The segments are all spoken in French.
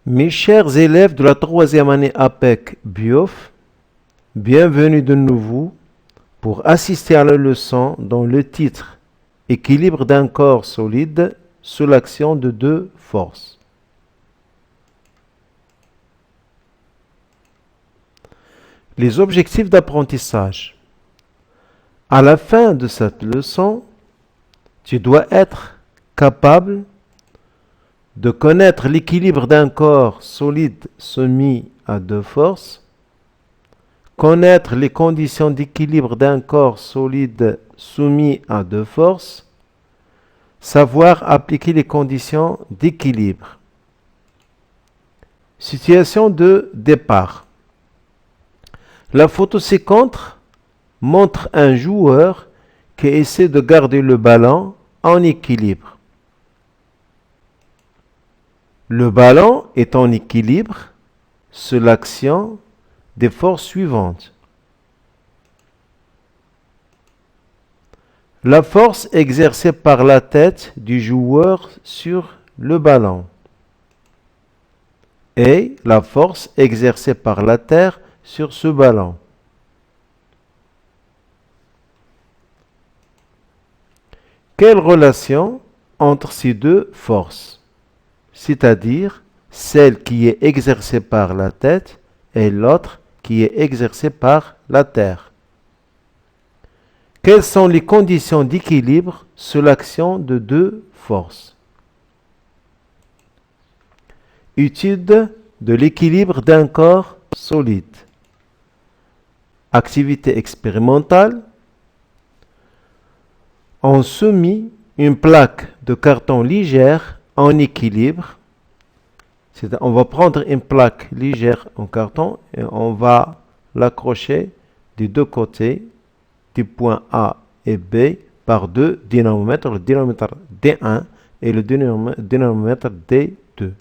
Mes chers élèves de la troisième année APEC BIOF, bienvenue de nouveau pour assister à la leçon dont le titre Équilibre d'un corps solide sous l'action de deux forces. Les objectifs d'apprentissage. À la fin de cette leçon, tu dois être capable de connaître l'équilibre d'un corps solide soumis à deux forces, connaître les conditions d'équilibre d'un corps solide soumis à deux forces, savoir appliquer les conditions d'équilibre. Situation de départ. La photo ci-contre montre un joueur qui essaie de garder le ballon en équilibre. Le ballon est en équilibre sous l'action des forces suivantes. La force exercée par la tête du joueur sur le ballon et la force exercée par la terre sur ce ballon. Quelle relation entre ces deux forces, c'est-à-dire celle qui est exercée par la tête et l'autre qui est exercée par la terre? Quelles sont les conditions d'équilibre sous l'action de deux forces? Étude de l'équilibre d'un corps solide. Activité expérimentale. On soumet une plaque de carton légère en équilibre. On va prendre une plaque légère en carton et on va l'accrocher des deux côtés des points A et B par deux dynanomètres, le dynanomètre D1 et le dynanomètre D2.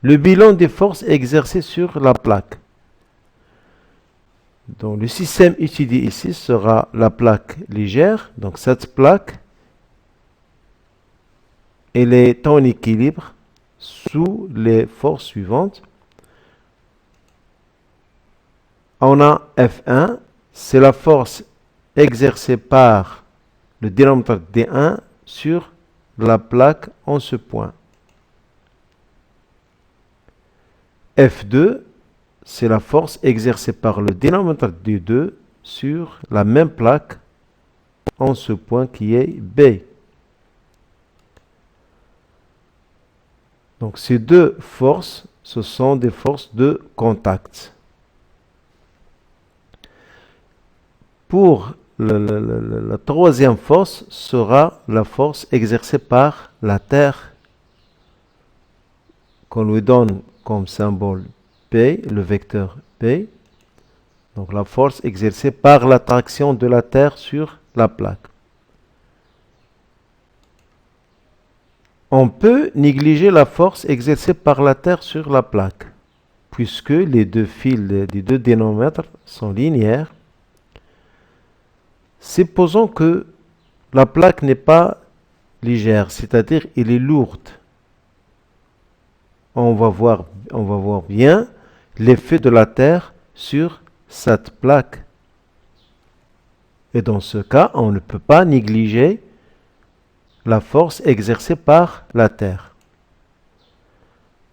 Le bilan des forces exercées sur la plaque. Donc le système étudié ici sera la plaque légère. Donc cette plaque, elle est en équilibre sous les forces suivantes. On a F1, c'est la force exercée par le dynanomètre D1 sur la plaque en ce point. F2, c'est la force exercée par le dynanomètre D2 sur la même plaque en ce point qui est B. Donc ces deux forces, ce sont des forces de contact. Pour la troisième force sera la force exercée par la Terre, qu'on lui donne comme symbole P, le vecteur P. Donc la force exercée par l'attraction de la Terre sur la plaque. On peut négliger la force exercée par la Terre sur la plaque, puisque les deux fils des deux dénomètres sont linéaires. Supposons que la plaque n'est pas légère, c'est-à-dire elle est lourde. On va voir bien l'effet de la Terre sur cette plaque. Et dans ce cas, on ne peut pas négliger la force exercée par la Terre.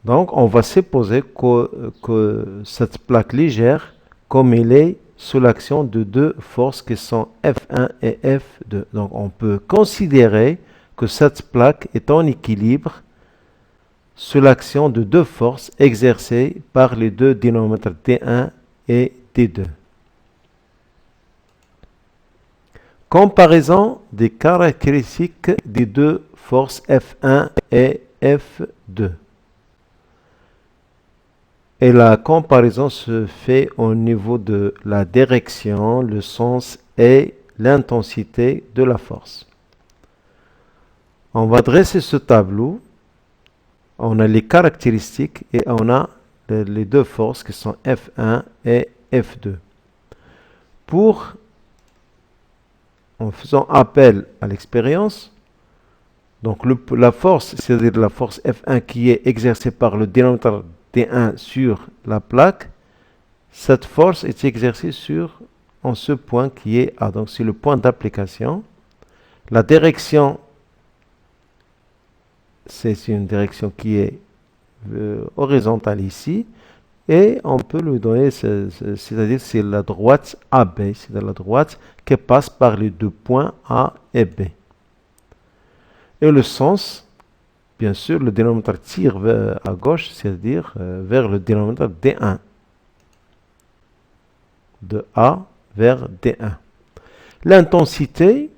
Donc, on va supposer que cette plaque légère, comme elle est sous l'action de deux forces qui sont F1 et F2. Donc, on peut considérer que cette plaque est en équilibre sous l'action de deux forces exercées par les deux dynanomètres D1 et D2. Comparaison des caractéristiques des deux forces F1 et F2. Et la comparaison se fait au niveau de la direction, le sens et l'intensité de la force. On va dresser ce tableau. On a les caractéristiques et on a les deux forces qui sont F1 et F2. En faisant appel à l'expérience, Donc la force, c'est-à-dire la force F1 qui est exercée par le dénominateur D1 sur la plaque, cette force est exercée en ce point qui est A. Donc c'est le point d'application. La direction, c'est une direction qui est horizontale ici. Et on peut lui donner, c'est-à-dire c'est la droite AB, c'est la droite qui passe par les deux points A et B. Et le sens, bien sûr, le dénominateur tire à gauche, c'est-à-dire vers le dénominateur D1. De A vers D1. L'intensité,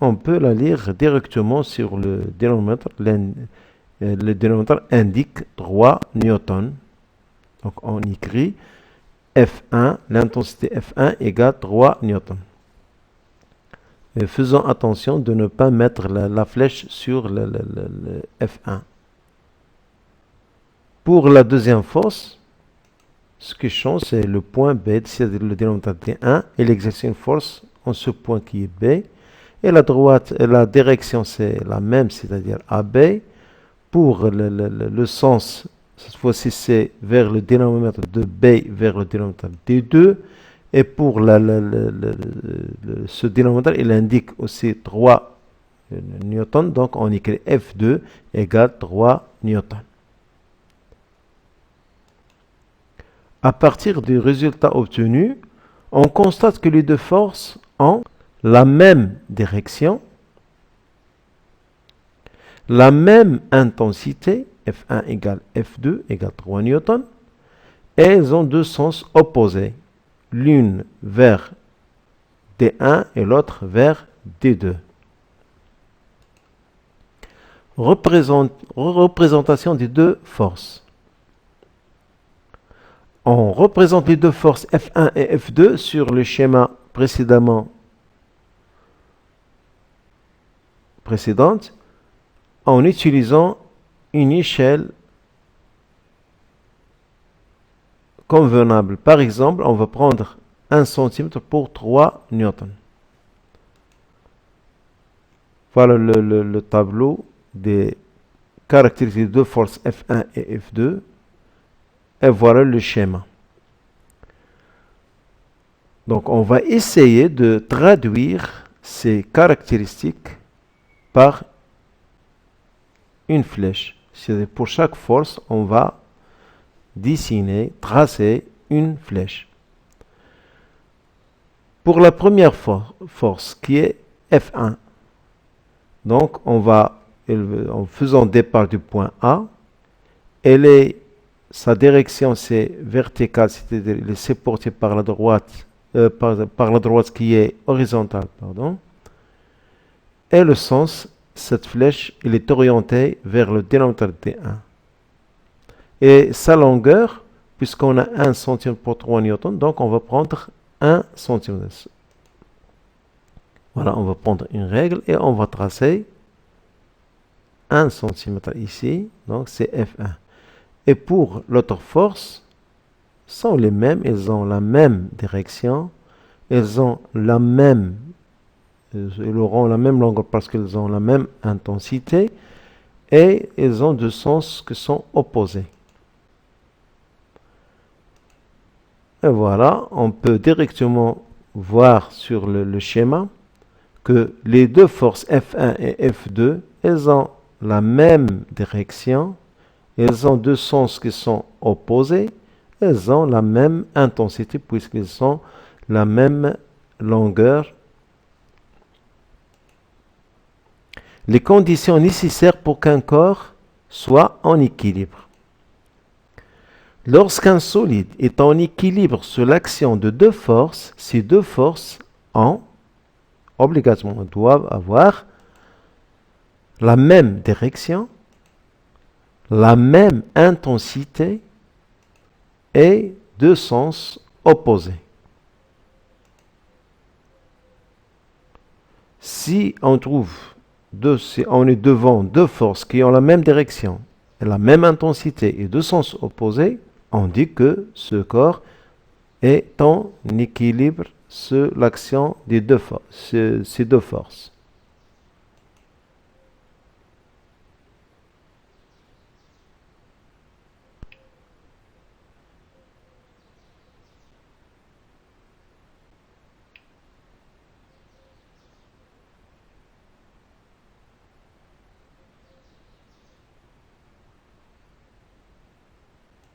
on peut la lire directement sur le dénominateur. Le dénominateur indique 3 newtons. Donc on écrit F1, l'intensité F1 égale 3 newtons. Et faisons attention de ne pas mettre la flèche sur le F1. Pour la deuxième force, ce qui change, c'est le point B, c'est-à-dire le dénominateur D1. Il exerce une force en ce point qui est B. Et la direction, c'est la même, c'est-à-dire AB. Pour le sens, cette fois-ci, c'est vers le dénominateur de B vers le dénominateur D2. Et pour ce dénominateur, il indique aussi 3 newtons. Donc, on écrit F2 égale 3 newtons. À partir du résultat obtenu, on constate que les deux forces ont la même direction, la même intensité, F1 égale F2 égale 3 newtons, et elles ont deux sens opposés, l'une vers D1 et l'autre vers D2. Représentation des deux forces. On représente les deux forces F1 et F2 sur le schéma précédent en utilisant une échelle convenable. Par exemple, on va prendre 1 cm pour 3 newtons. Voilà le tableau des caractéristiques de force F1 et F2. Et voilà le schéma. Donc, on va essayer de traduire ces caractéristiques par une flèche. C'est-à-dire pour chaque force, on va dessiner, tracer une flèche. Pour la première force qui est F1, donc on va, en faisant départ du point A, sa direction c'est verticale, c'est-à-dire elle est supportée par la droite, par la droite qui est horizontale, pardon. Et le sens, cette flèche, elle est orientée vers le dénominateur D1. Et sa longueur, puisqu'on a 1 cm pour 3 newtons, donc on va prendre 1 cm. Voilà, on va prendre une règle et on va tracer 1 cm ici, donc c'est F1. Et pour l'autre force, sont les mêmes, elles ont la même direction, elles auront la même longueur parce qu'elles ont la même intensité et elles ont deux sens qui sont opposés. Et voilà, on peut directement voir sur le schéma que les deux forces F1 et F2, elles ont la même direction, elles ont deux sens qui sont opposés, elles ont la même intensité puisqu'elles ont la même longueur. Les conditions nécessaires pour qu'un corps soit en équilibre. Lorsqu'un solide est en équilibre sous l'action de deux forces, ces deux forces obligatoirement doivent avoir la même direction, la même intensité et deux sens opposés. Si on est devant deux forces qui ont la même direction et la même intensité et deux sens opposés, on dit que ce corps est en équilibre sous l'action des ces deux forces.